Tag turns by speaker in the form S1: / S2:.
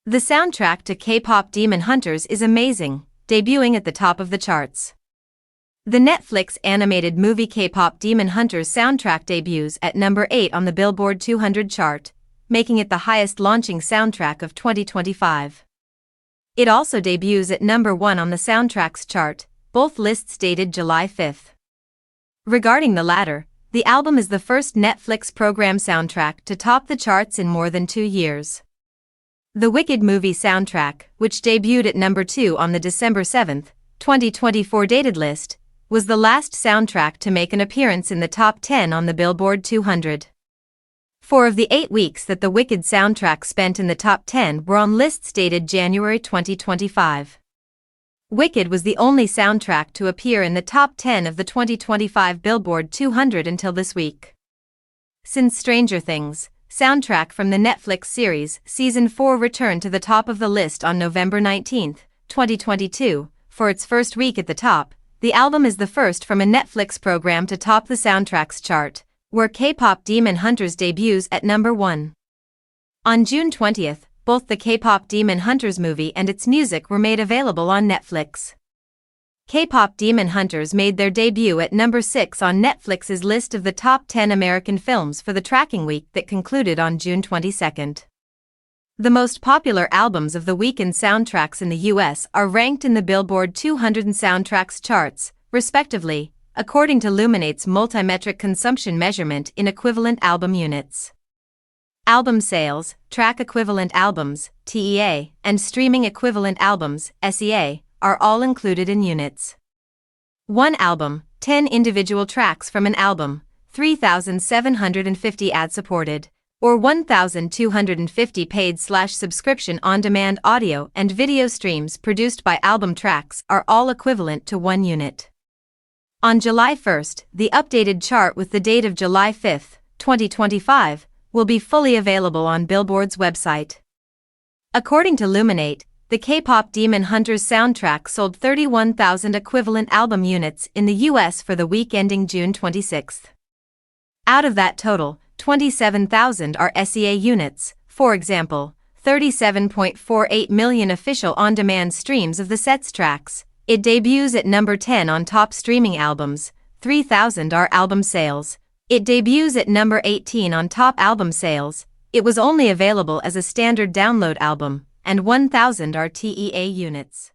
S1: The soundtrack to K-Pop Demon Hunters is amazing, debuting at the top of the charts. The Netflix animated movie K-Pop Demon Hunters soundtrack debuts at number 8 on the Billboard 200 chart, making it the highest launching soundtrack of 2025. It also debuts at number 1 on the soundtracks chart, both lists dated July 5. Regarding the latter, the album is the first Netflix program soundtrack to top the charts in more than 2 years. The Wicked movie soundtrack, which debuted at number 2 on the December 7, 2024 dated list, was the last soundtrack to make an appearance in the top 10 on the Billboard 200. 4 of the 8 weeks that the Wicked soundtrack spent in the top 10 were on lists dated January 2025. Wicked was the only soundtrack to appear in the top 10 of the 2025 Billboard 200 until this week. Since Stranger Things, soundtrack from the Netflix series Season 4 returned to the top of the list on November 19, 2022. For its first week at the top, the album is the first from a Netflix program to top the soundtracks chart, where K-Pop Demon Hunters debuts at number 1. On June 20, both the K-Pop Demon Hunters movie and its music were made available on Netflix. K-Pop Demon Hunters made their debut at number 6 on Netflix's list of the top 10 American films for the tracking week that concluded on June 22. The most popular albums of the week and soundtracks in the US are ranked in the Billboard 200 and soundtracks charts, respectively, according to Luminate's multimetric consumption measurement in equivalent album units. Album sales, track equivalent albums, TEA, and streaming equivalent albums, SEA, are all included in units. One album, 10 individual tracks from an album, 3,750 ad-supported, or 1,250 paid/subscription on-demand audio and video streams produced by album tracks are all equivalent to 1 unit. On July 1, the updated chart with the date of July 5, 2025, will be fully available on Billboard's website. According to Luminate, the K-Pop Demon Hunters soundtrack sold 31,000 equivalent album units in the US for the week ending June 26. Out of that total, 27,000 are SEA units. For example, 37.48 million official on-demand streams of the set's tracks. It debuts at number 10 on top streaming albums. 3,000 are album sales. It debuts at number 18 on top album sales. It was only available as a standard download album, and 1,000 are TEA units.